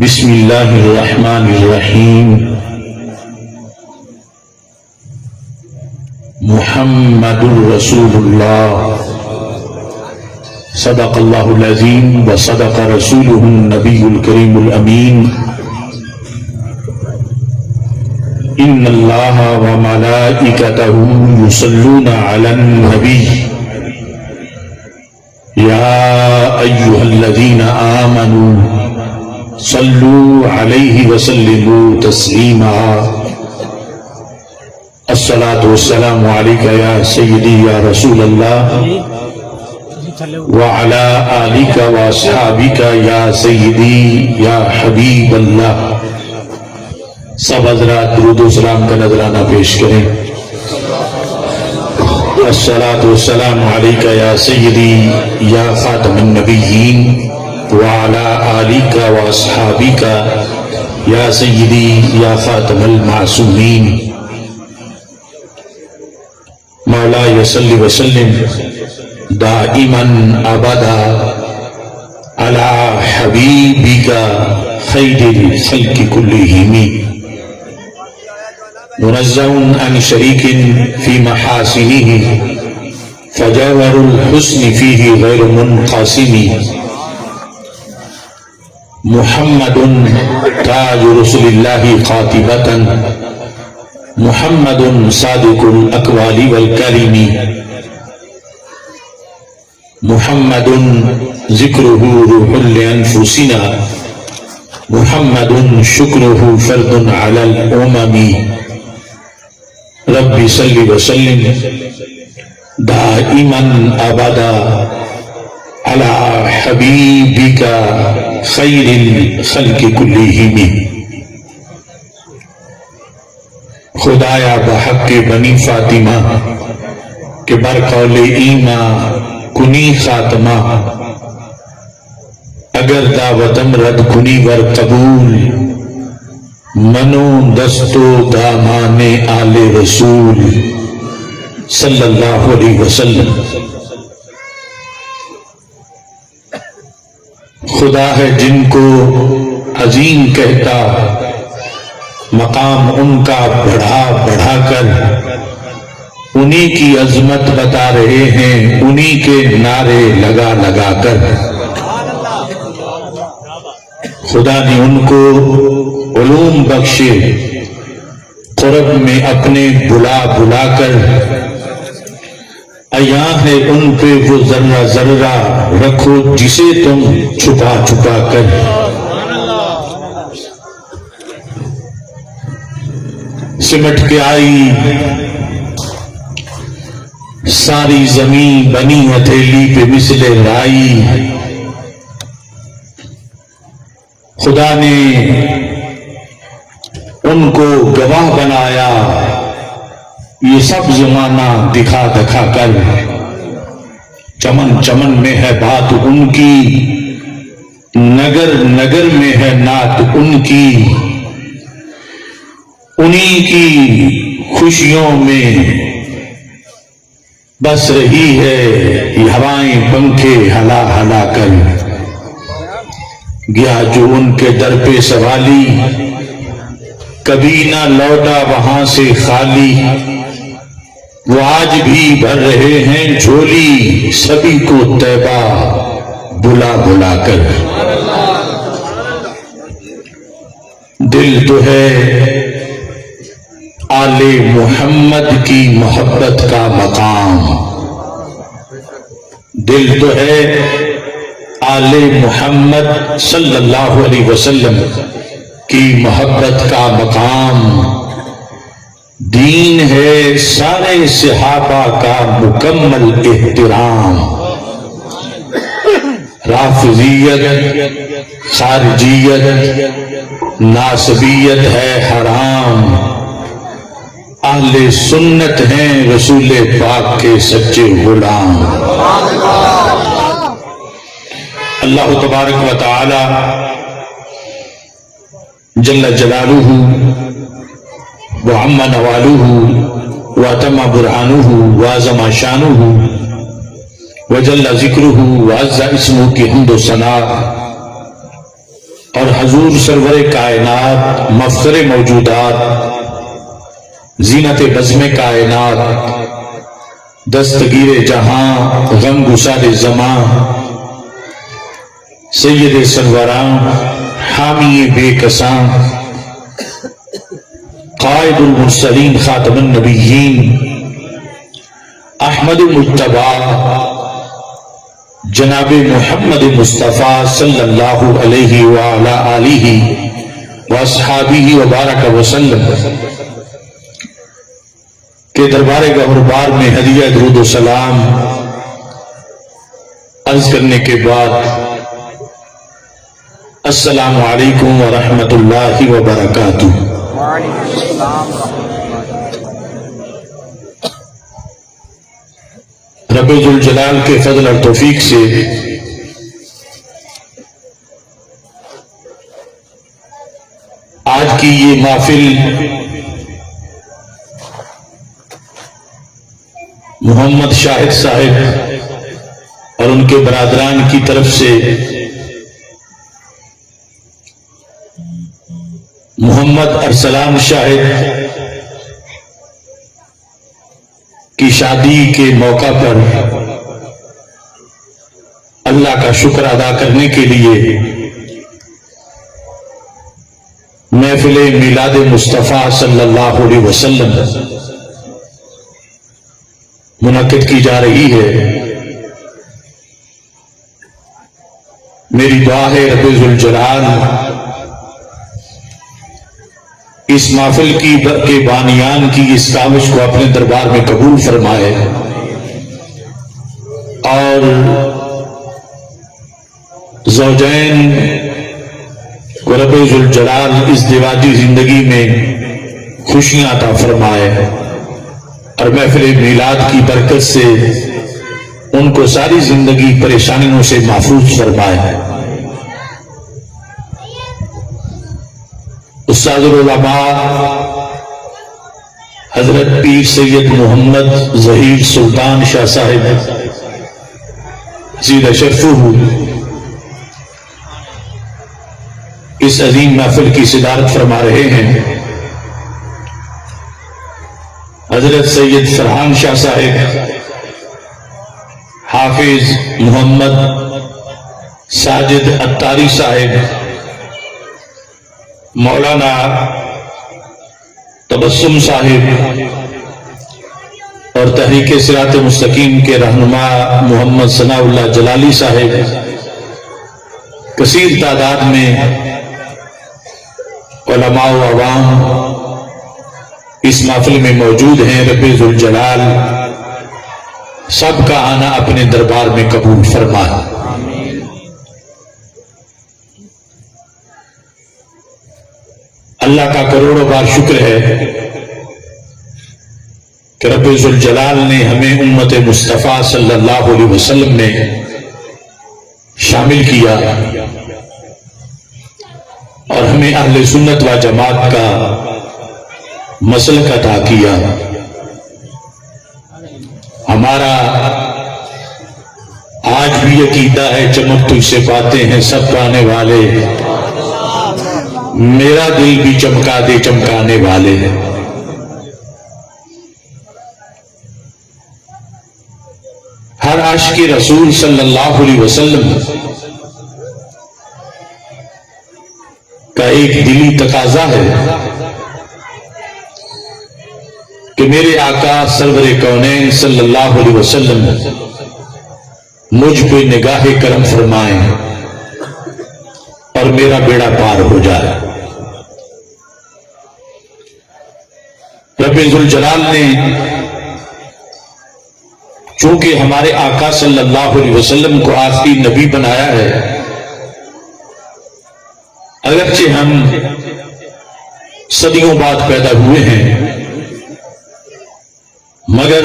بسم اللہ الرحمن الرحیم محمد رسول اللہ صدق اللہ العظیم وصدق رسولہ النبی الکریم الامین ان اللہ وملائکتہ یصلون علی النبی یا ایہا الذین آمنوا صلوا علیہ وسلموا تسلیما الصلاۃ والسلام علیک یا سیدی یا رسول اللہ وعلی آلک واصحابک یا سیدی یا حبیب اللہ۔ سب حضرات درود و سلام کا نذرانہ پیش کریں۔ الصلاۃ والسلام علیک یا سیدی یا خاتم النبیین وعلی آلک واصحابک یا سیدی یا خاتم المعصومین۔ مولا صلی وسلم دائما ابدا علی حبیبک خیر الخلق کلہم منزہ عن شریک فی محاسنہ فجوہر الحسن فیہ غیر منقسم۔ محمد تاج رسول اللہ قاطبۃ محمد صادق الاقوال والکلم محمد ذکرہ روح لانفسنا محمد شکرہ فرد علی الامم۔ رب صلی وسلم دائما ابدا علی حبیبک خیر الخلق کلہم۔ خدایا بحق بنی فاطمہ کہ برقول ایماں کنی خاتمہ اگر دعوتم رد کنی ور قبول منو دستو دامان آل رسول صلی اللہ علیہ وسلم۔ خدا ہے جن کو عظیم کہتا مقام ان کا بڑھا بڑھا کر انہی کی عظمت بتا رہے ہیں انہی کے نعرے لگا لگا کر۔ خدا نے ان کو علوم بخشے قرب میں اپنے بلا بلا کر عیاں ہے ان پہ وہ ذرہ ذرہ رکھو جسے تم چھپا چھپا کر۔ سمٹ کے آئی ساری زمین بنی ہتھیلی پہ مثل رائی۔ خدا نے ان کو گواہ بنایا یہ سب زمانہ دکھا دکھا کر۔ چمن چمن میں ہے بات ان کی نگر نگر میں ہے نعت ان کی۔ انہی کی خوشیوں میں بس رہی ہے یہ ہوائیں پنکھے ہلا ہلا کر۔ گیا جو ان کے در پہ سوالی کبھی نہ لوٹا وہاں سے خالی۔ وہ آج بھی بھر رہے ہیں جھولی سبھی کو طیبہ بلا بلا کر۔ دل تو ہے آل محمد کی محبت کا مقام، دل تو ہے آل محمد صلی اللہ علیہ وسلم کی محبت کا مقام۔ دین ہے سارے صحابہ کا مکمل احترام۔ رافضیت خارجیت ناصبیت ہے حرام۔ اہل سنت ہیں رسول پاک کے سچے غلام۔ اللہ تبارک و تعالی جل جلالہ وعم نوالہ واتم برہانہ وعظم شانہ وجل ذکرہ وعز اسمہ کی حمد و ثنا اور حضور سرور کائنات مفخر موجودات زینت بزم کائنات دستگیر جہاں غم گسار زماں سید سروراں حامی بے کساں قائد المرسلین خاتم النبیین احمد مجتبی جناب محمد مصطفیٰ صلی اللہ علیہ وآلہ آلہ واصحابہ وبارک وسلم کے دربار گہربار میں ہدیہ درود و سلام عرض کرنے کے بعد السلام علیکم ورحمۃ اللہ وبرکاتہ۔ رب ذوالجلال کے فضل اور توفیق سے آج کی یہ محفل محمد شاہد صاحب اور ان کے برادران کی طرف سے محمد ارسلان شاہد کی شادی کے موقع پر اللہ کا شکر ادا کرنے کے لیے محفل میلاد مصطفیٰ صلی اللہ علیہ وسلم منعقد کی جا رہی ہے۔ میری دعا ہے رب ذوالجلال اس محفل کے بانیان کی اس کاوش کو اپنے دربار میں قبول فرمائے اور زوجین کو رب ذوالجلال اس دیواجی زندگی میں خوشیاں عطا فرمائے اور محفل میلاد کی برکت سے ان کو ساری زندگی پریشانیوں سے محفوظ فرمائے۔ استاد العلماء حضرت پیر سید محمد ظہیر سلطان شاہ صاحب زید شرفہ اس عظیم محفل کی صدارت فرما رہے ہیں۔ حضرت سید فرحان شاہ صاحب حافظ محمد ساجد اتاری صاحب مولانا تبسم صاحب اور تحریک صراط مستقیم کے رہنما محمد ثناء اللہ جلالی صاحب کثیر تعداد میں علماء و عوام اس محفل میں موجود ہیں۔ رب ذوالجلال سب کا آنا اپنے دربار میں قبول فرمائے۔ اللہ کا کروڑوں بار شکر ہے کہ رب ذوالجلال نے ہمیں امت مصطفیٰ صلی اللہ علیہ وسلم میں شامل کیا اور ہمیں اہل سنت و جماعت کا مسلک عطا کیا۔ ہمارا آج بھی عقیدہ ہے چمک تجھ سے پاتے ہیں سب پانے والے، میرا دل بھی چمکا دے چمکانے والے ہیں۔ ہر عاشق رسول صلی اللہ علیہ وسلم کا ایک دلی تقاضا ہے کہ میرے آقا سرور کونین صلی اللہ علیہ وسلم مجھ پہ نگاہ کرم فرمائیں اور میرا بیڑا پار ہو جائے۔ رب ذوالجلال نے چونکہ ہمارے آقا صلی اللہ علیہ وسلم کو آخری نبی بنایا ہے، اگرچہ ہم صدیوں بعد پیدا ہوئے ہیں مگر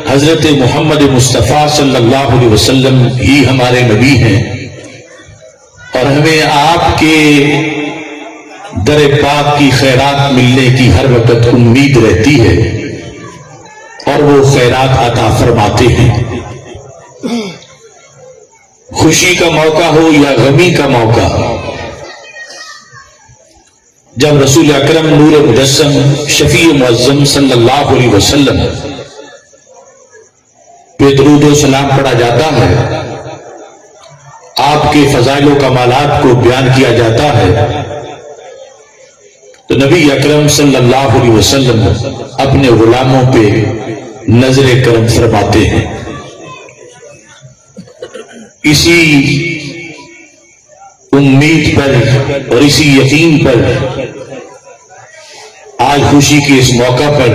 حضرت محمد مصطفیٰ صلی اللہ علیہ وسلم ہی ہمارے نبی ہیں اور ہمیں آپ کے در پاک کی خیرات ملنے کی ہر وقت امید رہتی ہے اور وہ خیرات عطا فرماتے ہیں۔ خوشی کا موقع ہو یا غمی کا موقع، جب رسول اکرم نور مجسم شفیع معظم صلی اللہ علیہ وسلم پہ درود و سلام پڑھا جاتا ہے، آپ کے فضائل و کمالات کو بیان کیا جاتا ہے، تو نبی اکرم صلی اللہ علیہ وسلم اپنے غلاموں پہ نظر کرم فرماتے ہیں۔ اسی امید پر اور اسی یقین پر آج خوشی کے اس موقع پر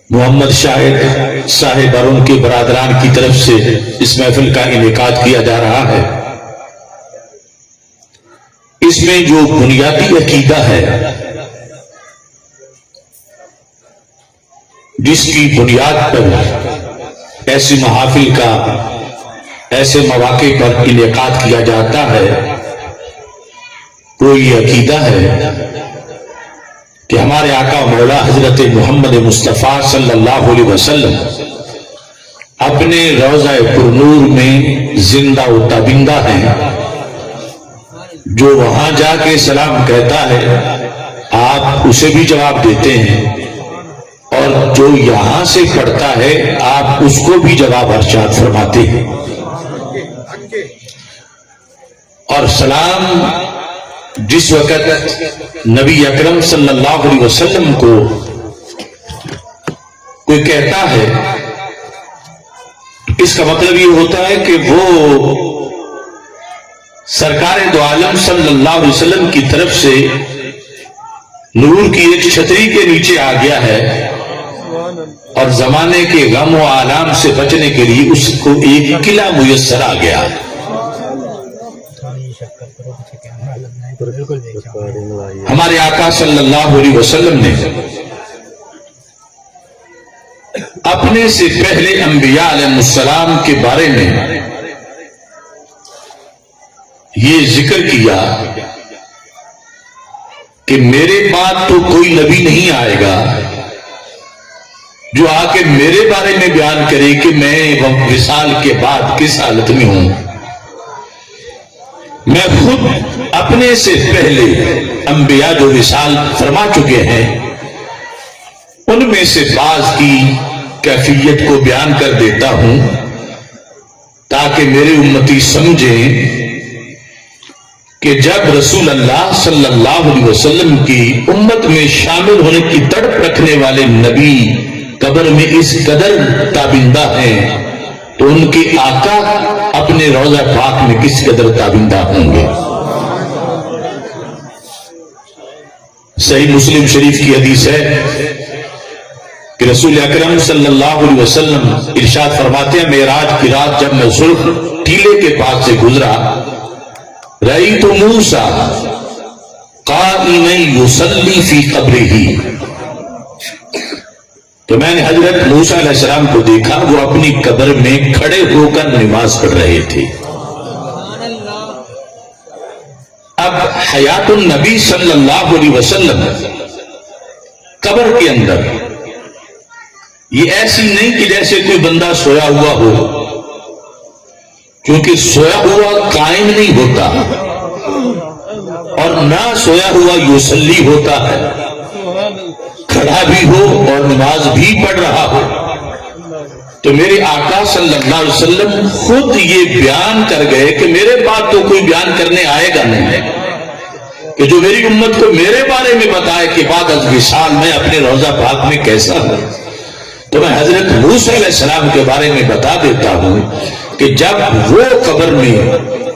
محمد شاہد صاحب اور ان کے برادران کی طرف سے اس محفل کا انعقاد کیا جا رہا ہے۔ اس میں جو بنیادی عقیدہ ہے، جس کی بنیاد پر ایسی محافل کا ایسے مواقع پر انعقاد کیا جاتا ہے، وہ یہ عقیدہ ہے کہ ہمارے آقا مولا حضرت محمد مصطفیٰ صلی اللہ علیہ وسلم اپنے روضہ پرنور میں زندہ و تابندہ ہیں۔ جو وہاں جا کے سلام کہتا ہے آپ اسے بھی جواب دیتے ہیں، اور جو یہاں سے پڑھتا ہے آپ اس کو بھی جواب ارشاد فرماتے ہیں۔ اور سلام جس وقت نبی اکرم صلی اللہ علیہ وسلم کو کوئی کہتا ہے، اس کا مطلب یہ ہوتا ہے کہ وہ سرکار دو عالم صلی اللہ علیہ وسلم کی طرف سے نور کی ایک چھتری کے نیچے آ گیا ہے، اور زمانے کے غم و آلام سے بچنے کے لیے اس کو ایک قلعہ میسر آ گیا۔ ہمارے آقا صلی اللہ علیہ وسلم نے اپنے سے پہلے انبیاء علیہ السلام کے بارے میں یہ ذکر کیا کہ میرے بعد تو کوئی نبی نہیں آئے گا جو آ کے میرے بارے میں بیان کرے کہ میں وصال کے بعد کس حالت میں ہوں۔ میں خود اپنے سے پہلے انبیاء جو وصال فرما چکے ہیں ان میں سے بعض کی کیفیت کو بیان کر دیتا ہوں تاکہ میرے امتی سمجھیں کہ جب رسول اللہ صلی اللہ علیہ وسلم کی امت میں شامل ہونے کی تڑپ رکھنے والے نبی قبر میں اس قدر تابندہ ہیں تو ان کے آقا اپنے روضہ پاک میں کس قدر تابندہ ہوں گے۔ صحیح مسلم شریف کی حدیث ہے کہ رسول اکرم صلی اللہ علیہ وسلم ارشاد فرماتے ہیں، معراج کی رات جب میں زلف ٹیلے کے پاس سے گزرا، رأیت موسیٰ قائما یصلی فی قبرہ، تو میں نے حضرت موسیٰ علیہ السلام کو دیکھا وہ اپنی قبر میں کھڑے ہو کر نماز پڑھ رہے تھے۔ اب حیات النبی صلی اللہ علیہ وسلم قبر کے اندر یہ ایسی نہیں کہ جیسے کوئی بندہ سویا ہوا ہو، کیونکہ سویا ہوا قائم نہیں ہوتا اور نہ سویا ہوا یصلی ہوتا ہے، کھڑا بھی ہو اور نماز بھی پڑھ رہا ہو۔ تو میرے آقا صلی اللہ علیہ وسلم خود یہ بیان کر گئے کہ میرے بعد تو کوئی بیان کرنے آئے گا نہیں کہ جو میری امت کو میرے بارے میں بتائے کہ بعد از وصال میں اپنے روضہ پاک میں کیسا ہوں۔ تو میں حضرت موسیٰ علیہ السلام کے بارے میں بتا دیتا ہوں کہ جب وہ قبر میں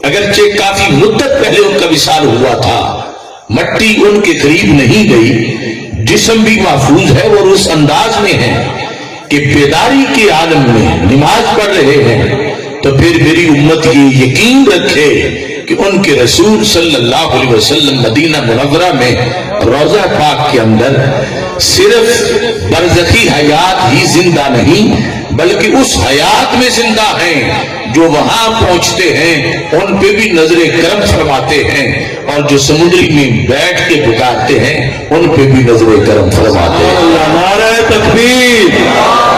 اگرچہ کافی مدت پہلے ان کا وصال ہوا تھا، مٹی ان کے قریب نہیں گئی، جسم بھی محفوظ ہے اور اس انداز میں ہے کہ بیداری کے عالم میں نماز پڑھ رہے ہیں، تو پھر میری امت یہ یقین رکھے کہ ان کے رسول صلی اللہ علیہ وسلم مدینہ منورہ میں روضہ پاک کے اندر صرف برزخی حیات ہی زندہ نہیں بلکہ اس حیات میں زندہ ہیں، جو وہاں پہنچتے ہیں ان پہ بھی نظر کرم فرماتے ہیں، اور جو سمندری میں بیٹھ کے پکارتے ہیں ان پہ بھی نظر کرم فرماتے ہیں۔ نعرہ تکبیر،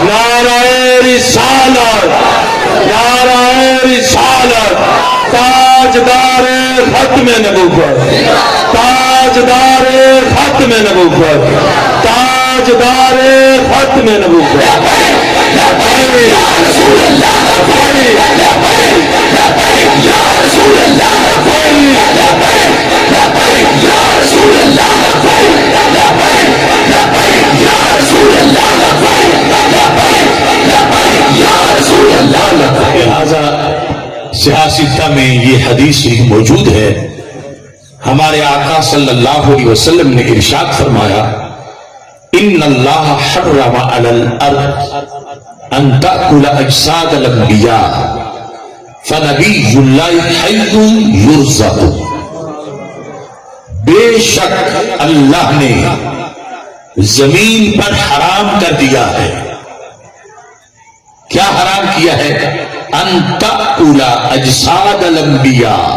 نعرہ رسالت، نعرہ رسالت، تاجدار ختم نبوت، تاجدار ختم نبوت، تاجدار ختم نبوت۔ لہذا سیاستہ میں یہ حدیث موجود ہے، ہمارے آقا صلی اللہ علیہ وسلم نے ارشاد فرمایا ان اللہ حرم علی الارض ان تأکل اجساد الانبیاء فنبی اللہ حی یرزق۔ بے شک اللہ نے زمین پر حرام کر دیا ہے، کیا حرام کیا ہے؟ ان تأکل اجساد الانبیاء،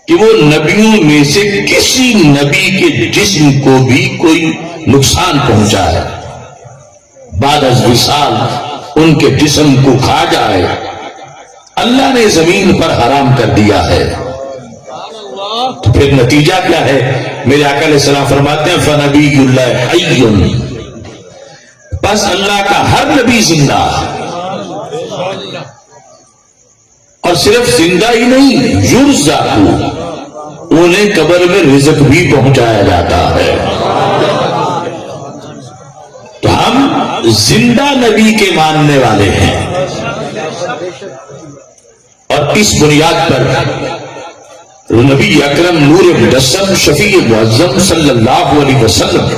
کہ وہ نبیوں میں سے کسی نبی کے جسم کو بھی کوئی نقصان پہنچائے، بعد از وصال ان کے جسم کو کھا جائے، اللہ نے زمین پر حرام کر دیا ہے۔ تو پھر نتیجہ کیا ہے؟ میرے آقا علیہ السلام فرماتے ہیں فنبی اللہ حی، بس اللہ کا ہر نبی زندہ، اور صرف زندہ ہی نہیں، یرزق، انہیں قبر میں رزق بھی پہنچایا جاتا ہے۔ تو ہم زندہ نبی کے ماننے والے ہیں، اور اس بنیاد پر نبی اکرم نور مجسم شفیع معظم صلی اللہ علیہ وسلم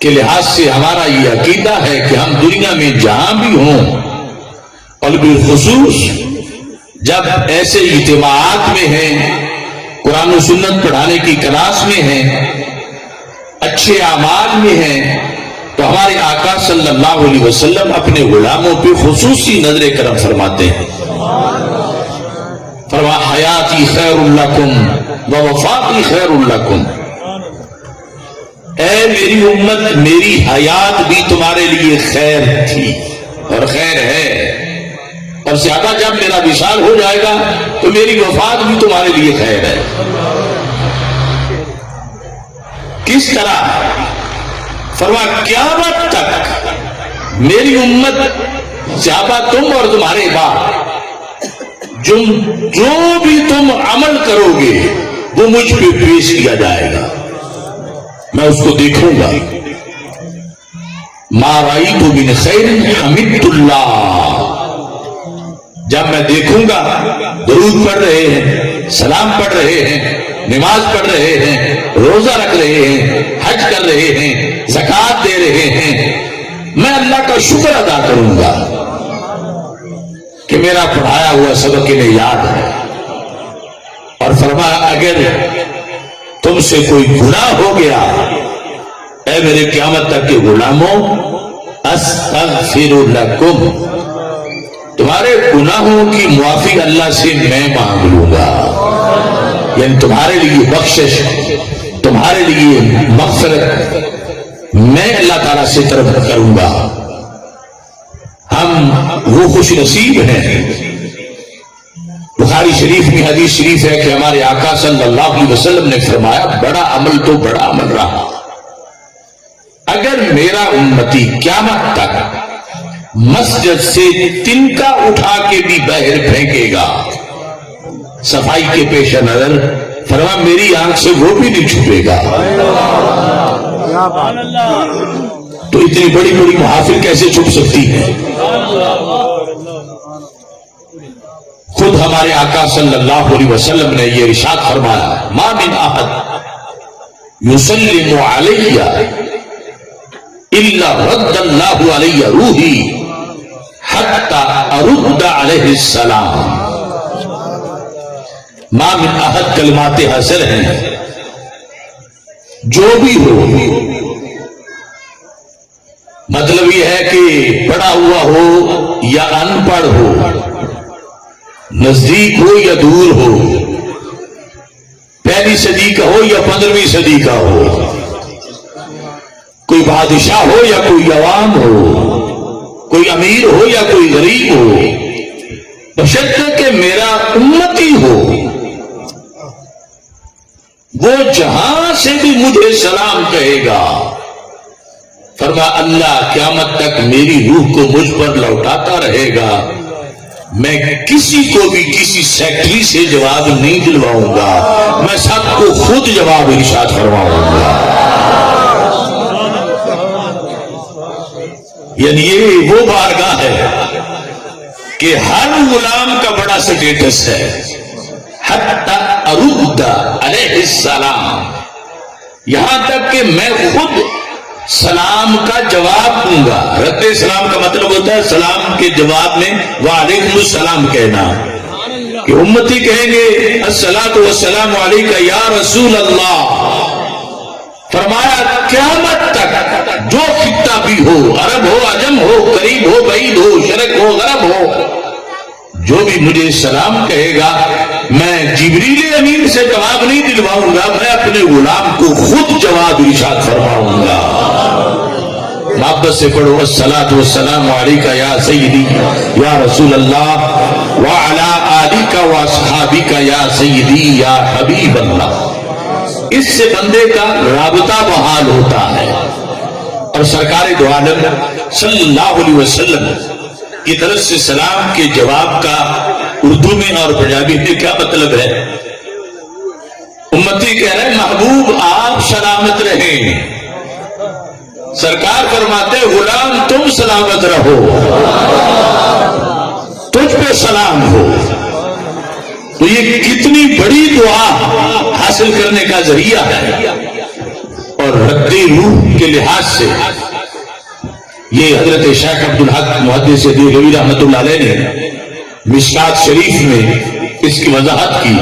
کے لحاظ سے ہمارا یہ عقیدہ ہے کہ ہم دنیا میں جہاں بھی ہوں، اور بالخصوص جب ایسے اجتماعات میں ہیں، قرآن و سنت پڑھانے کی کلاس میں ہیں، اچھے اعمال میں ہیں، تو ہمارے آقا صلی اللہ علیہ وسلم اپنے غلاموں پہ خصوصی نظر کرم فرماتے ہیں۔ فرما حیاتی خیر لکم و وفاتی خیر لکم، اے میری امت، میری حیات بھی تمہارے لیے خیر تھی اور خیر ہے، اور زیادہ جب میرا وصال ہو جائے گا تو میری وفات بھی تمہارے لیے خیر ہے۔ کس طرح؟ فرما قیامت تک میری امت، صحابہ تم اور تمہارے بعد، جو بھی تم عمل کرو گے وہ مجھ پہ پیش کیا جائے گا، میں اس کو دیکھوں گا۔ ما رأیت من خیر حمدت اللہ، جب میں دیکھوں گا درود پڑھ رہے ہیں، سلام پڑھ رہے ہیں، نماز پڑھ رہے ہیں، روزہ رکھ رہے ہیں، حج کر رہے ہیں، زکوٰۃ دے رہے ہیں، میں اللہ کا شکر ادا کروں گا کہ میرا پڑھایا ہوا سبق انہیں یاد ہے۔ اور فرمایا اگر تم سے کوئی گناہ ہو گیا، اے میرے قیامت تک کے غلاموں، استغفر لکم، تمہارے گناہوں کی معافی اللہ سے میں مانگ لوں گا، یعنی تمہارے لیے بخشش، تمہارے لیے مغفرت میں اللہ تعالیٰ سے طلب کروں گا۔ ہم وہ خوش نصیب ہیں، بخاری شریف میں حدیث شریف ہے کہ ہمارے آقا صلی اللہ علیہ وسلم نے فرمایا بڑا عمل تو بڑا عمل رہا، اگر میرا امتی قیامت تک مسجد سے تنکا اٹھا کے بھی باہر پھینکے گا صفائی کے پیش نظر، فرما میری آنکھ سے وہ بھی نہیں چھپے گا۔ تو اتنی بڑی بڑی محافل کیسے چھپ سکتی ہے؟ خود ہمارے آقا صلی اللہ علیہ وسلم نے یہ ارشاد فرمایا ما من احد یسلم علی الا رد اللہ علی روحی حتی ارد علیہ السلام۔ ما من احد کلمات حسر ہیں، جو بھی ہو، مطلب یہ ہے کہ پڑھا ہوا ہو یا ان پڑھ ہو، نزدیک ہو یا دور ہو، پہلی صدی کا ہو یا 15ویں صدی کا ہو، کوئی بادشاہ ہو یا کوئی عوام ہو، کوئی امیر ہو یا کوئی غریب ہو، بشرطے کہ میرا امتی ہو، وہ جہاں سے بھی مجھے سلام کہے گا، فرما اللہ قیامت تک میری روح کو مجھ پر لوٹاتا رہے گا، میں کسی کو بھی کسی سیکٹری سے جواب نہیں دلواؤں گا، میں سب کو خود جواب ارشاد فرماؤں گا۔ یعنی یہ وہ بارگاہ ہے کہ ہر غلام کا بڑا سٹیٹس ہے، حتی ارد علیہ السلام، یہاں تک کہ میں خود سلام کا جواب دوں گا۔ رد سلام کا مطلب ہوتا ہے سلام کے جواب میں وعلیکم السلام کہنا، کہ امتی کہیں گے الصلاۃ والسلام علیک یا رسول اللہ، فرمایا قیامت تک جو خطہ بھی ہو، عرب ہو عجم ہو، قریب ہو بعید ہو، شرق ہو غرب ہو، جو بھی مجھے سلام کہے گا میں جبریل امین سے جواب نہیں دلواؤں گا، میں اپنے غلام کو خود جواب ارشاد فرماؤں گا۔ محبت سے پڑھو الصلاۃ والسلام علیک یا سیدی یا رسول اللہ وعلی آلک واصحابک یا سیدی یا حبیب اللہ۔ اس سے بندے کا رابطہ بحال ہوتا ہے، اور سرکار دو عالم صلی اللہ علیہ وسلم کی طرف سے سلام کے جواب کا اردو میں اور پنجابی میں کیا مطلب ہے؟ امتی کہہ رہے محبوب آپ سلامت رہیں، سرکار فرماتے غلام تم سلامت رہو، تجھ پہ سلام ہو۔ تو یہ کتنی بڑی دعا حاصل کرنے کا ذریعہ ہے، اور رد روح کے لحاظ سے یہ حضرت شیخ عبدالحق محدث دہلوی رحمۃ اللہ علیہ نے مشکات شریف میں اس کی وضاحت کی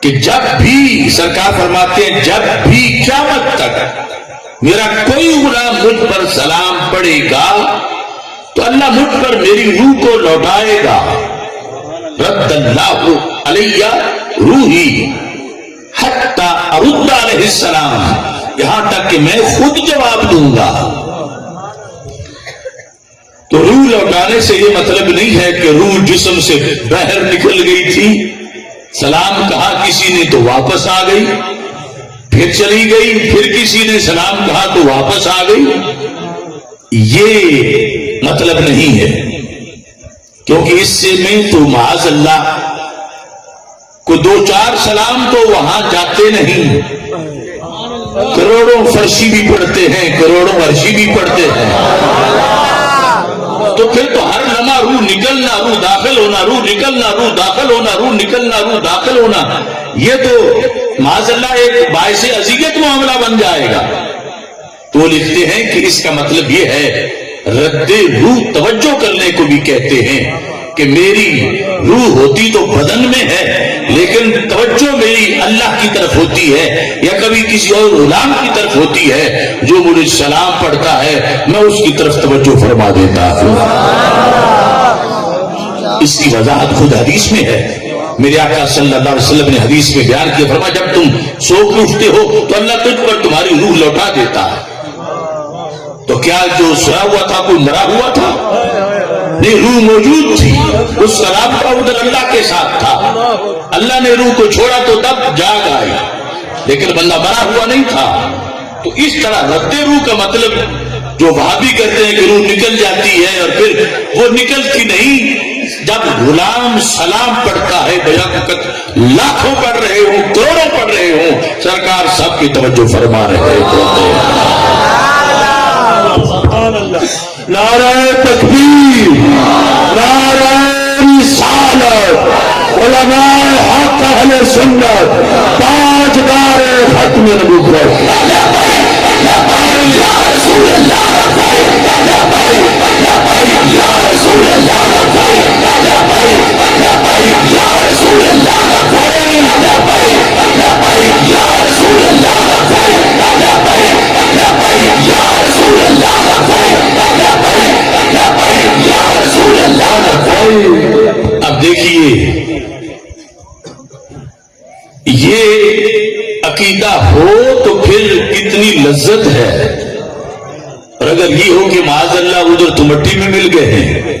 کہ جب بھی سرکار فرماتے ہیں جب بھی قیامت تک میرا کوئی غلام مجھ پر سلام پڑھے گا تو اللہ مجھ پر میری روح کو لوٹائے گا، رد اللہ علیہ روحی حتی ارد علیہ السلام، یہاں تک کہ میں خود جواب دوں گا۔ تو روح لوٹانے سے یہ مطلب نہیں ہے کہ روح جسم سے باہر نکل گئی تھی، سلام کہا کسی نے تو واپس آ گئی، پھر چلی گئی، پھر کسی نے سلام کہا تو واپس آ گئی، یہ مطلب نہیں ہے، کیونکہ اس سے میں تو معاذ اللہ کو دو چار سلام تو وہاں جاتے نہیں، کروڑوں فرشی بھی پڑھتے ہیں، کروڑوں عرشی بھی پڑھتے ہیں، تو پھر تو ہر لمحہ روح نکلنا روح داخل ہونا، روح نکلنا روح داخل ہونا، روح نکلنا روح داخل ہونا، یہ تو معاذ اللہ ایک باعث اذیت معاملہ بن جائے گا۔ تو وہ لکھتے ہیں کہ اس کا مطلب یہ ہے رد روح توجہ کرنے کو بھی کہتے ہیں کہ میری روح ہوتی تو بدن میں ہے لیکن توجہ میری اللہ کی طرف ہوتی ہے، یا کبھی کسی اور غلام کی طرف ہوتی ہے جو مجھے سلام پڑھتا ہے میں اس کی طرف توجہ فرما دیتا ہوں۔ اس کی وضاحت خود حدیث میں ہے، میرے آقا صلی اللہ علیہ وسلم نے حدیث میں بیان کیا، فرمایا جب تم سو کے اٹھتے ہو تو اللہ تجھ پر تمہاری روح لوٹا دیتا ہے۔ تو کیا جو سویا ہوا تھا کوئی مرا ہوا تھا؟ نہیں، روح موجود تھی، اس کا رابطہ ادھر اللہ کے ساتھ تھا، اللہ نے روح کو چھوڑا تو تب جاگ آئی، لیکن بندہ مرا ہوا نہیں تھا۔ تو اس طرح رد روح کا مطلب جو وہابی کہتے ہیں کہ روح نکل جاتی ہے، اور پھر وہ نکلتی نہیں، جب غلام سلام پڑھتا ہے بیاکت لاکھوں پڑھ رہے ہوں کروڑوں پڑھ رہے ہوں، سرکار سب کی توجہ فرما رہے ہوتے ہیں۔ نعرہ تکبیر، نعرہ رسالت، علماء حق اہل سنت، تاجدار ختم نبوت، یا رسول اللہ، یا رسول اللہ، یا رسول اللہ، اب دیکھیے یہ عقیدہ ہو تو پھر کتنی لذت ہے، اور اگر یہ ہو کہ معاذ اللہ ادھر تو مٹی میں مل گئے ہیں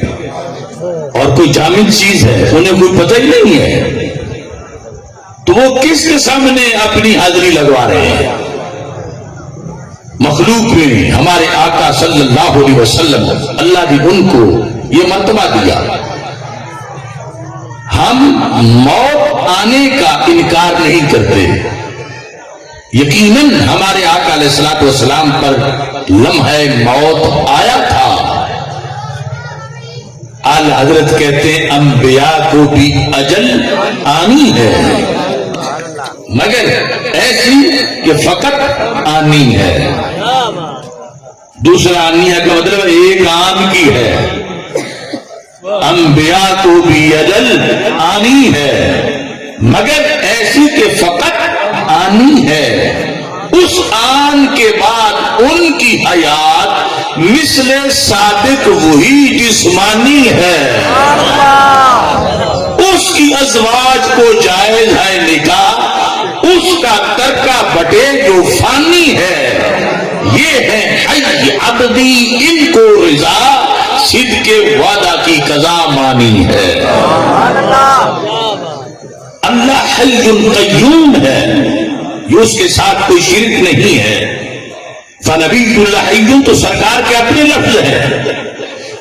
اور کوئی جامد چیز ہے انہیں کوئی پتہ ہی نہیں ہے، تو وہ کس کے سامنے اپنی حاضری لگوا رہے ہیں؟ مخلوق میں ہمارے آقا صلی اللہ علیہ وسلم، اللہ نے ان کو یہ مرتبہ دیا. ہم موت آنے کا انکار نہیں کرتے. یقیناً ہمارے آقا علیہ الصلوۃ والسلام پر لمحہ موت آیا تھا. اعلی حضرت کہتے ہیں انبیاء کو بھی اجل آنی ہے، مگر ایسی کہ فقط آنی ہے. دوسرا آنی ہے کا مطلب ایک آن کی ہے. انبیاء کو بھی اجل آنی ہے مگر ایسی کہ فقط آنی ہے. اس آن کے بعد ان کی حیات مثل صادق وہی جسمانی ہے. اس کی ازواج کو جائز ہے نکاح، اس کا ترکہ بٹے جو فانی ہے. یہ ہے حی عبدی، ان کو رضا صدق وعدہ کی قضا مانی ہے. اللہ حی قیوم ہے، یہ اس کے ساتھ کوئی شرک نہیں ہے. فنبی اللہ حی تو سرکار کے اپنے لفظ ہے.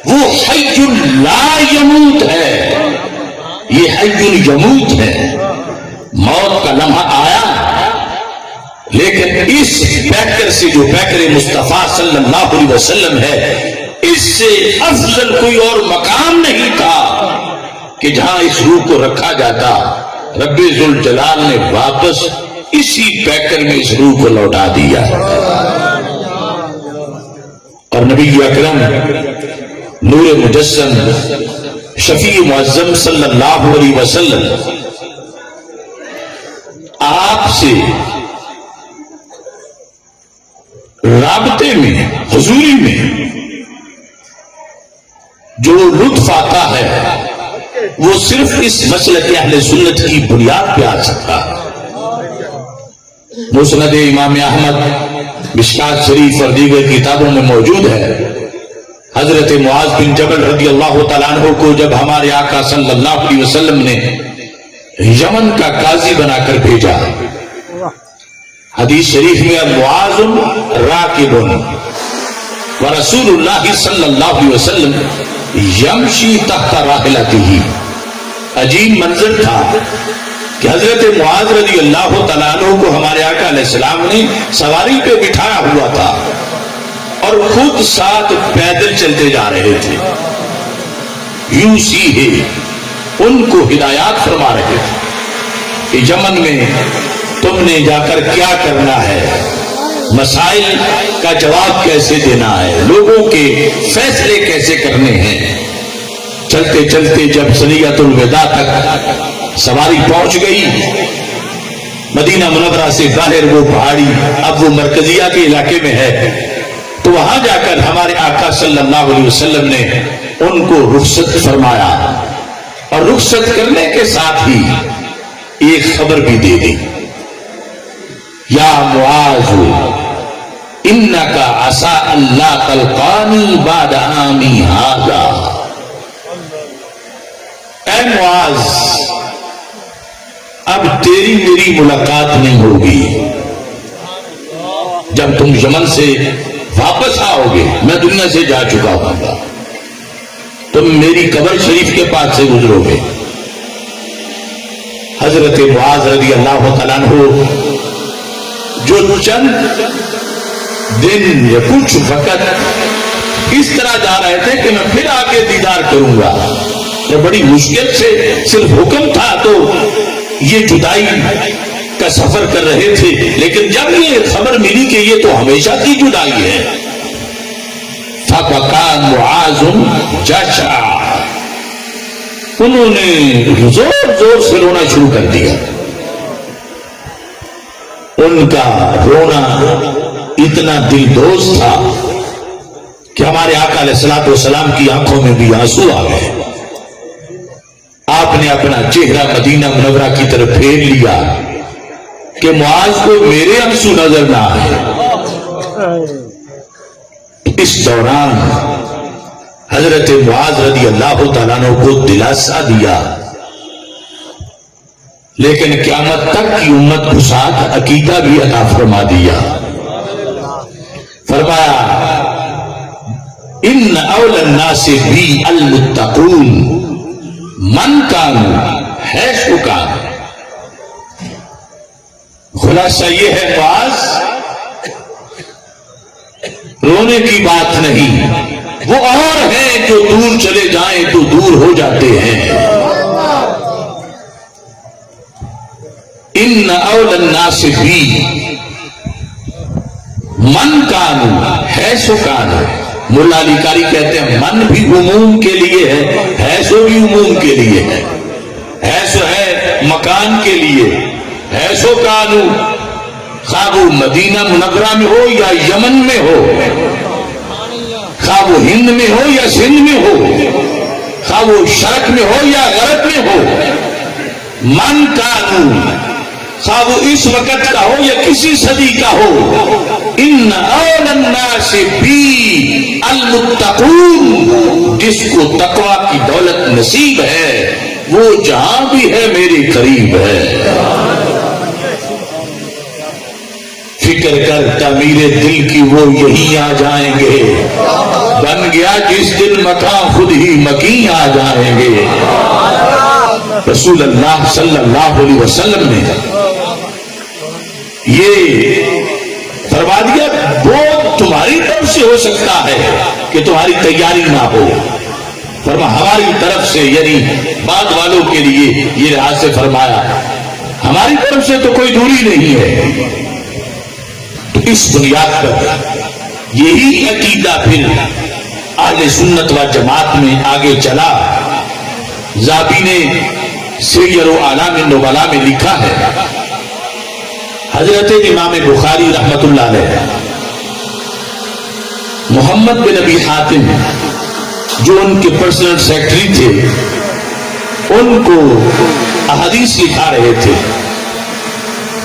وہ حی لا یموت ہے، یہ حی یموت ہے. موت کا لمحہ آیا لیکن اس پیکر سے جو پیکر مصطفیٰ صلی اللہ علیہ وسلم ہے، اس سے افضل کوئی اور مقام نہیں تھا کہ جہاں اس روح کو رکھا جاتا. رب ذوالجلال نے واپس اسی پیکر میں اس روح کو لوٹا دیا. اور نبی اکرم نور مجسم شفیع معظم صلی اللہ علیہ وسلم آپ سے رابطے میں، حضوری میں جو لطف آتا ہے وہ صرف اس مسلک اہل سنت کی بنیاد پہ آ سکتا. مسند امام احمد، مشکات شریف اور دیگر کتابوں میں موجود ہے. حضرت معاذ بن جبل رضی اللہ تعالیٰ عنہ کو جب ہمارے آقا صلی اللہ علیہ وسلم نے یمن کا قاضی بنا کر بھیجا، حدیث شریف میں معاذ راکب ورسول اللہ صلی اللہ علیہ وسلم یمشی تحت راحلتہ. عجیب منظر تھا کہ حضرت معاذ رضی اللہ تعالیٰ عنہ کو ہمارے آقا علیہ السلام نے سواری پہ بٹھایا ہوا تھا اور خود ساتھ پیدل چلتے جا رہے تھے. یوں سی ہے ان کو ہدایات فرما رہے تھے کہ یمن میں تم نے جا کر کیا کرنا ہے، مسائل کا جواب کیسے دینا ہے، لوگوں کے فیصلے کیسے کرنے ہیں. چلتے چلتے جب سنیت الوداع تک سواری پہنچ گئی، مدینہ منورہ سے باہر وہ پہاڑی اب وہ مرکزیہ کے علاقے میں ہے، تو وہاں جا کر ہمارے آقا صلی اللہ علیہ وسلم نے ان کو رخصت فرمایا اور رخصت کرنے کے ساتھ ہی ایک خبر بھی دے دی. یا معاذ انکا عسا اللہ تلقانی بعد عامی ھذا. اے معاذ، اب تیری میری ملاقات نہیں ہوگی. جب تم یمن سے واپس آؤ گے، میں دنیا سے جا چکا ہوں گا، تم میری قبر شریف کے پاس سے گزرو گے. حضرت معاذ رضی اللہ تعالیٰ عنہ جو چند دن یا کچھ وقت اس طرح جا رہے تھے کہ میں پھر آ کے دیدار کروں گا، یہ بڑی مشکل سے صرف حکم تھا تو یہ جدائی کا سفر کر رہے تھے، لیکن جب یہ خبر ملی کہ یہ تو ہمیشہ کی جدائی ہے، فَبَكَى مُعَاذٌ جَشْعًا، انہوں نے زور زور سے رونا شروع کر دیا. ان کا رونا اتنا دل دوز تھا کہ ہمارے آقا علیہ الصلوۃ والسلام کی آنکھوں میں بھی آنسو آ گئے. آپ نے اپنا چہرہ مدینہ منورہ کی طرف پھیر لیا کہ معاذ کو میرے آنسو نظر نہ آئے. اس دوران حضرت معاذ رضی اللہ تعالیٰ عنہ کو دلاسا دیا لیکن قیامت تک کی امت کو ساتھ عقیدہ بھی عطا فرما دیا. فرمایا ان اول الناس بی المتقون من کانوا حیث کانوا. خلاصہ یہ ہے باز رونے کی بات نہیں، وہ اور ہیں جو دور چلے جائیں تو دور ہو جاتے ہیں. ان اول الناس بی من کانوا حیث کانوا. مولا علی قاری کہتے ہیں من بھی عموم کے لیے ہے، حیث بھی عموم کے لیے ہے. حیث ہے مکان کے لیے، حیث کانوا خواہ وہ مدینہ منورہ میں ہو یا یمن میں ہو، خواہ وہ ہند میں ہو یا سندھ میں ہو، خواہ وہ شرق میں ہو یا غرب میں ہو. من کانوا خواہ وہ اس وقت کا ہو یا کسی صدی کا ہو. ان اول الناس بی المتقون، جس کو تقوی کی دولت نصیب ہے وہ جہاں بھی ہے میرے قریب ہے. فکر کر تعمیر دل کی وہ یہی آ جائیں گے. بن گیا جس دن مکان خود ہی مکین آ جائیں گے. رسول اللہ صلی اللہ علیہ وسلم نے یہ فرما دیا وہ تمہاری طرف سے ہو سکتا ہے کہ تمہاری تیاری نہ ہو. فرما ہماری طرف سے، یعنی بعد والوں کے لیے یہ لحاظ سے فرمایا ہماری طرف سے تو کوئی دوری نہیں ہے. تو اس بنیاد پر یہی عقیدہ پھر اہل سنت و جماعت میں آگے چلا. ذابی نے سیر و اعلام النبلاء میں لکھا ہے حضرت امام بخاری رحمت اللہ علیہ محمد بن ابی حاتم جو ان کے پرسنل سیکرٹری تھے ان کو احادیث لکھا رہے تھے،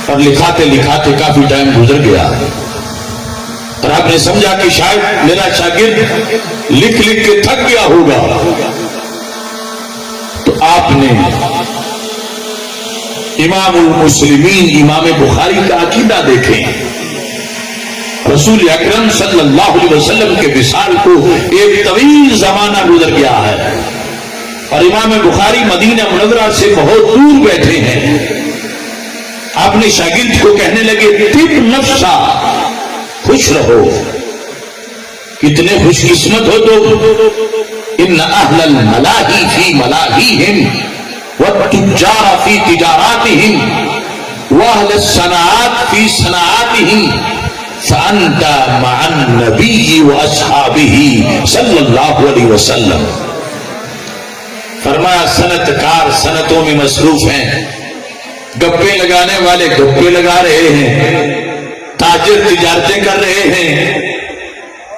اور لکھاتے لکھاتے کافی ٹائم گزر گیا اور آپ نے سمجھا کہ شاید میرا شاگرد لکھ لکھ کے تھک گیا ہوگا. تو آپ نے امام المسلمین امام بخاری کا عقیدہ دیکھیں. رسول اکرم صلی اللہ علیہ وسلم کے وصال کو ایک طویل زمانہ گزر گیا ہے اور امام بخاری مدینہ منورہ سے بہت دور بیٹھے ہیں. آپ نے شاگرد کو کہنے لگے طب نفسا، خوش رہو. کتنے خوش قسمت ہو تو ان اہل الملاہی فی ملاہیہم والتجار فی تجاراتہم واہل الصناعات فی صناعاتہم فانت مع النبی واصحابہ صلی اللہ علیہ وسلم. فرمایا صنعت کار صنعتوں میں مصروف ہیں، گپے لگانے والے گپے لگا رہے ہیں، تاجر تجارتیں کر رہے ہیں،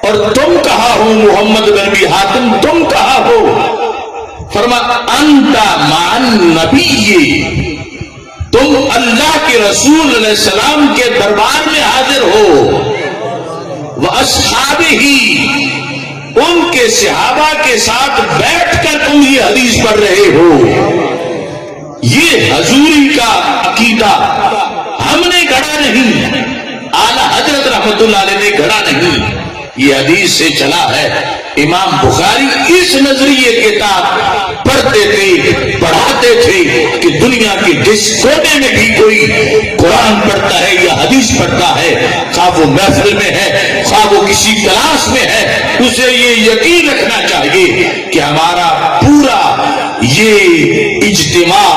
اور تم کہاں ہو محمد بن ابی حاتم، تم کہاں ہو؟ فرمایا انت مع النبی، تم اللہ کے رسول علیہ السلام کے دربار میں حاضر ہو، واصحابہ، ان کے صحابہ کے ساتھ بیٹھ کر تم یہ حدیث پڑھ رہے ہو. یہ حضوری کا عقیدہ ہم نے گھڑا نہیں، اعلی حضرت رحمت اللہ علیہ نے گھڑا نہیں، یہ حدیث سے چلا ہے. امام بخاری اس نظریے کے تحت پڑھتے تھے، پڑھاتے تھے کہ دنیا کے جس کونے میں بھی کوئی قرآن پڑھتا ہے یا حدیث پڑھتا ہے، خواہ وہ محفل میں ہے خواہ وہ کسی کلاس میں ہے، اسے یہ یقین رکھنا چاہیے کہ ہمارا پورا یہ اجتماع،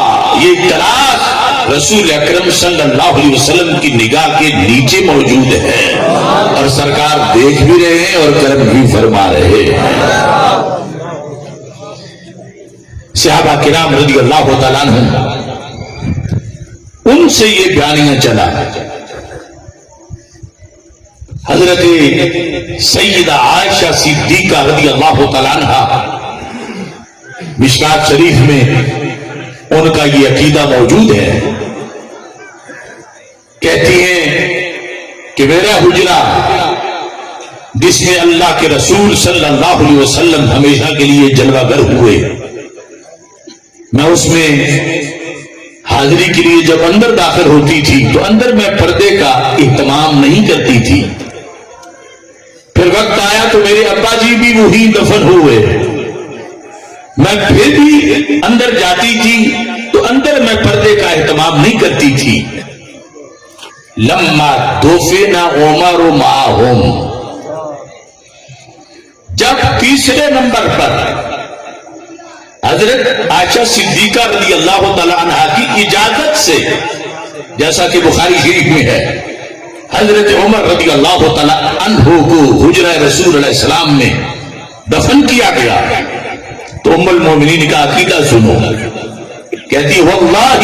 یہ کلاس رسول اکرم صلی اللہ علیہ وسلم کی نگاہ کے نیچے موجود ہے، اور سرکار دیکھ بھی رہے ہیں اور کرم بھی فرما رہے ہیں. صحابہ کرام رضی اللہ تعالیٰ عنہ ان سے یہ بیانیہ چلا. حضرت سیدہ عائشہ صدیقہ رضی اللہ تعالیٰ عنہ مشکات شریف میں ان کا یہ عقیدہ موجود ہے. کہتی ہیں کہ میرا حجرہ جس میں اللہ کے رسول صلی اللہ علیہ وسلم ہمیشہ کے لیے جلوہ گر ہوئے، میں اس میں حاضری کے لیے جب اندر داخل ہوتی تھی تو اندر میں پردے کا اہتمام نہیں کرتی تھی. پھر وقت آیا تو میرے ابا جی بھی وہی دفن ہوئے. میں پھر بھی اندر جاتی تھی تو اندر میں پردے کا اہتمام نہیں کرتی تھی. لما دفن عمر معہم، جب تیسرے نمبر پر حضرت عائشہ صدیقہ رضی اللہ تعالی عنہا کی اجازت سے، جیسا کہ بخاری شریف میں ہے، حضرت عمر رضی اللہ تعالی عنہ کو حجرہ رسول علیہ السلام میں دفن کیا گیا تو ام المومنین کا عقیدہ سنو. کہتی واللہ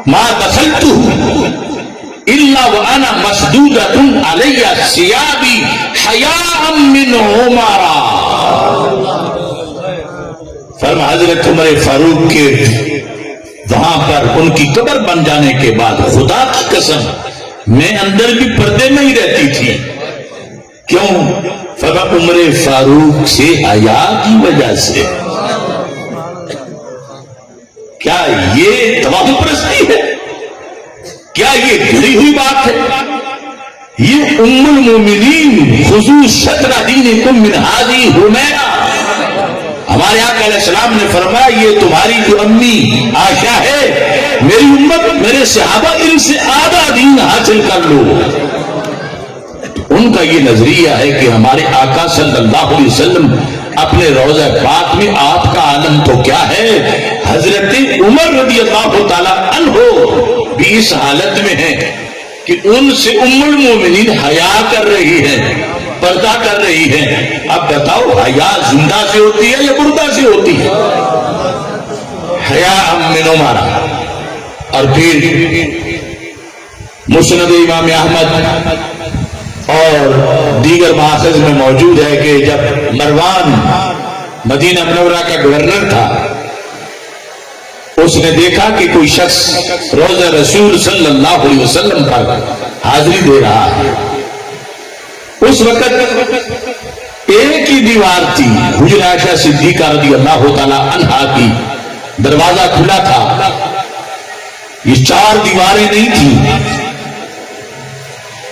ما دخلت الا وانا مسدودۃ علی ثیابی حیاء من عمر. فرما حضرت عمر فاروق کے وہاں پر ان کی قبر بن جانے کے بعد خدا کی قسم میں اندر بھی پردے میں ہی رہتی تھی. کیوں؟ فرما عمر فاروق سے حیا کی وجہ سے. کیا یہ تواضع پرستی ہے؟ کیا یہ گھڑی ہوئی بات ہے؟ یہ ام المومنین خذوا شطر دینکم من ہذہ حمیرہ، ہمارے آقا علیہ السلام نے فرمایا یہ تمہاری جو امی عائشہ ہے، میری امت میرے صحابہ ان سے آدھا دین حاصل کر لو. ان کا یہ نظریہ ہے کہ ہمارے آقا صلی اللہ علیہ وسلم اپنے روضہ پاک میں آپ کا عالم تو کیا ہے، حضرت عمر رضی اللہ تعالی عنہ بھی اس حالت میں ہے کہ ان سے ام المومنین حیا کر رہی ہے، پردہ کر رہی ہے. اب بتاؤ حیا زندہ سے ہوتی ہے یا مردہ سے ہوتی ہے؟ حیا من عمر. اور پھر مسند امام احمد اور دیگر مآخذ میں موجود ہے کہ جب مروان مدینہ منورہ کا گورنر تھا، اس نے دیکھا کہ کوئی شخص روضہ رسول صلی اللہ علیہ وسلم پر حاضری دے رہا ہے. اس وقت ایک ہی دیوار تھی، حجرہ عائشہ صدیقہ رضی اللہ تعالی عنہا کی، دروازہ کھلا تھا. یہ 4 دیواریں نہیں تھیں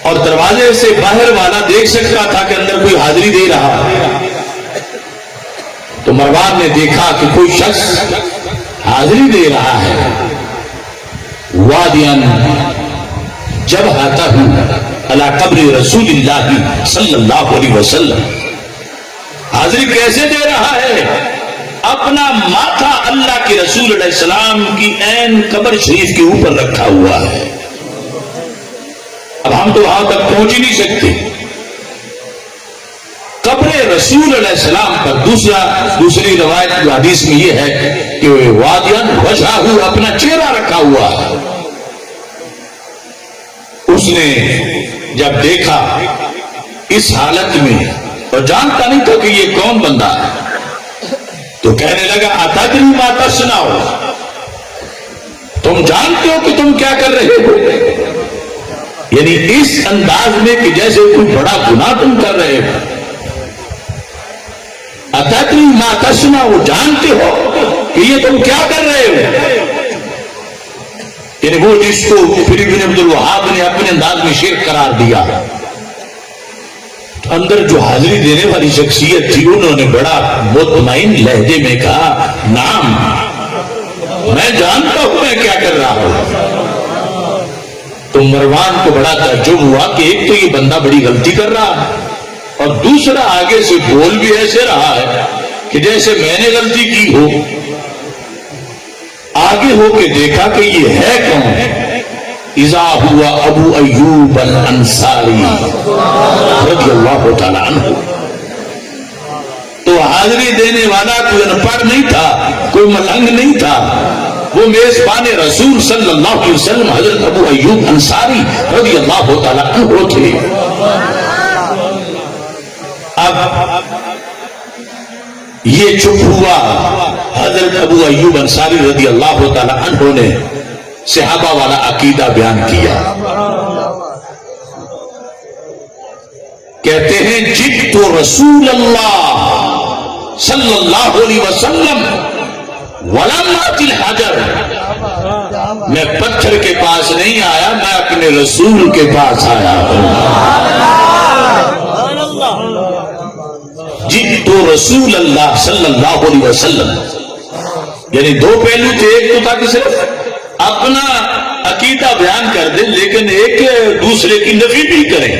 اور دروازے سے باہر والا دیکھ سکتا تھا کہ اندر کوئی حاضری دے رہا ہے. تو مروان نے دیکھا کہ کوئی شخص حاضری دے رہا ہے. وادیاً جب آتا ہوں علی قبر رسول اللہ صلی اللہ علیہ وسلم، حاضری کیسے دے رہا ہے؟ اپنا ماتھا اللہ کے رسول علیہ السلام کی عین قبر شریف کے اوپر رکھا ہوا ہے. اب ہم تو وہاں تک پہنچ ہی نہیں سکتے. قبر رسول علیہ السلام پر دوسری روایت حدیث میں یہ ہے کہ وادیان وجہہ، اپنا چہرہ رکھا ہوا ہے. اس نے جب دیکھا اس حالت میں اور جانتا نہیں تھا کہ یہ کون بندہ ہے، تو کہنے لگا اتدری ما تصنع، تم جانتے ہو کہ تم کیا کر رہے ہو؟ یعنی اس انداز میں کہ جیسے کوئی بڑا گناہ تم کر رہے ہو. اتدری ما تصنع، وہ جانتے ہو کہ یہ تم کیا کر رہے ہو. یعنی وہ جس کو پھر ابن عبد الوہاب نے اپنے انداز میں شرک قرار دیا. اندر جو حاضری دینے والی شخصیت تھی انہوں نے بڑا مطمئن لہجے میں کہا نعم، میں جانتا ہوں میں کیا کر رہا ہوں. تو مروان کو بڑا تعجب ہوا کہ ایک تو یہ بندہ بڑی غلطی کر رہا ہے اور دوسرا آگے سے بول بھی ایسے رہا ہے کہ جیسے میں نے غلطی کی ہو. آگے ہو کے دیکھا کہ یہ ہے کون؟ اذا ہوا ابو ایوب الانصاری رضی اللہ تعالی عنہ. تو حاضری دینے والا کوئی ان پڑھ نہیں تھا، کوئی ملنگ نہیں تھا، وہ میزبان رسول صلی اللہ علیہ وسلم حضرت ابو ایوب انصاری رضی اللہ تعالی عنہ تھے. اب یہ چپ ہوا. حضرت ابو ایوب انصاری رضی اللہ تعالی عنہ نے صحابہ والا عقیدہ بیان کیا. کہتے ہیں جئت رسول اللہ صلی اللہ علیہ وسلم ولم آتی الحجر، میں پتھر کے پاس نہیں آیا، میں اپنے رسول کے پاس آیا ہوں۔ جئت رسول اللہ صلی اللہ علیہ وسلم، یعنی دو پہلو تھے، ایک تو تھا کہ صرف اپنا عقیدہ بیان کر دیں، لیکن ایک دوسرے کی نفی بھی کریں۔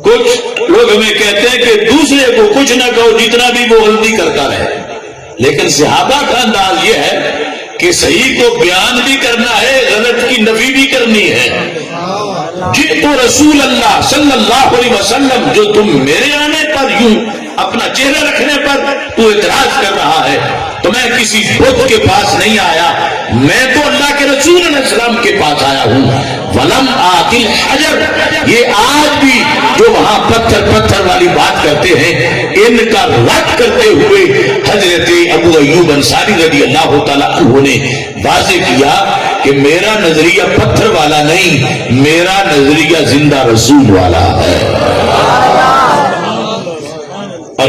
کچھ لوگ ہمیں کہتے ہیں کہ دوسرے کو کچھ نہ کہو، جتنا بھی وہ غلطی کرتا رہے، لیکن صحابہ کا انداز یہ ہے کہ صحیح کو بیان بھی کرنا ہے، غلط کی نفی بھی کرنی ہے۔ جئت رسول اللہ صلی اللہ علیہ وسلم، جو تم میرے آنے پر یوں اپنا چہرہ رکھنے پر تو اعتراض کر رہا ہے، تو میں کسی بت کے پاس نہیں آیا، میں تو اللہ کے رسول علیہ السلام کے پاس آیا ہوں۔ ولم آتی الحجر، یہ آج بھی جو وہاں پتھر پتھر والی بات کرتے ہیں، ان کا رد کرتے ہوئے حضرت ابو ایوب انصاری رضی اللہ تعالیٰ عنہ نے واضح کیا کہ میرا نظریہ پتھر والا نہیں، میرا نظریہ زندہ رسول والا ہے۔ اور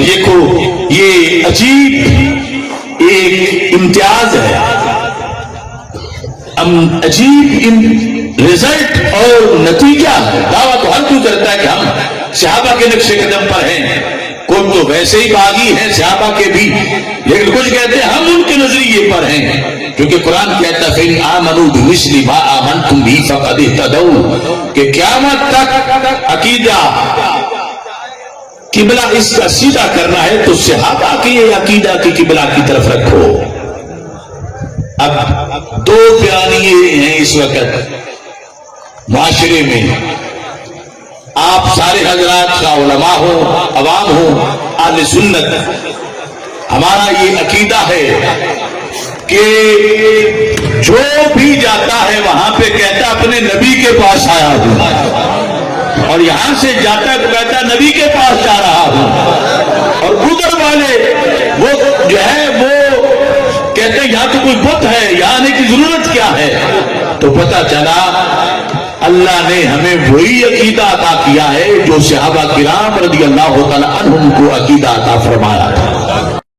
یہ عجیب ایک امتیاز ہے، عجیب رزلٹ اور نتیجہ ہے۔ دعویٰ تو ہر کوئی کرتا ہے کہ ہم صحابہ کے نقش قدم پر ہیں، کوئی تو ویسے ہی باغی ہیں صحابہ کے بھی، لیکن کچھ کہتے ہیں ہم ان کے نظریے پر ہیں، کیونکہ قرآن کہتا ہے فَإِنْ آمَنُوا بِمِثْلِ مَا آمَنْتُمْ بِهِ فَقَدِ اهْتَدَوْا، کہ قیامت تک عقیدہ قبلہ اس کا سیدھا کرنا ہے تو صحابہ کی عقیدہ کی قبلہ کی طرف رکھو۔ اب دو بیانیے ہیں اس وقت معاشرے میں، آپ سارے حضرات کا علماء ہو، عوام ہو، اہل سنت، ہمارا یہ عقیدہ ہے کہ جو بھی جاتا ہے وہاں پہ کہتا اپنے نبی کے پاس آیا ہوں، اور یہاں سے جاتا ہے تو کہتا نبی کے پاس جا رہا ہوں، اور ادھر والے وہ جو ہے وہ کہتے ہیں یہاں تو کوئی بت ہے، یہاں آنے کی ضرورت کیا ہے؟ تو پتہ چلا اللہ نے ہمیں وہی عقیدہ عطا کیا ہے جو صحابہ کرام رضی اللہ تعالی عنہم کو عقیدہ عطا فرمایا تھا۔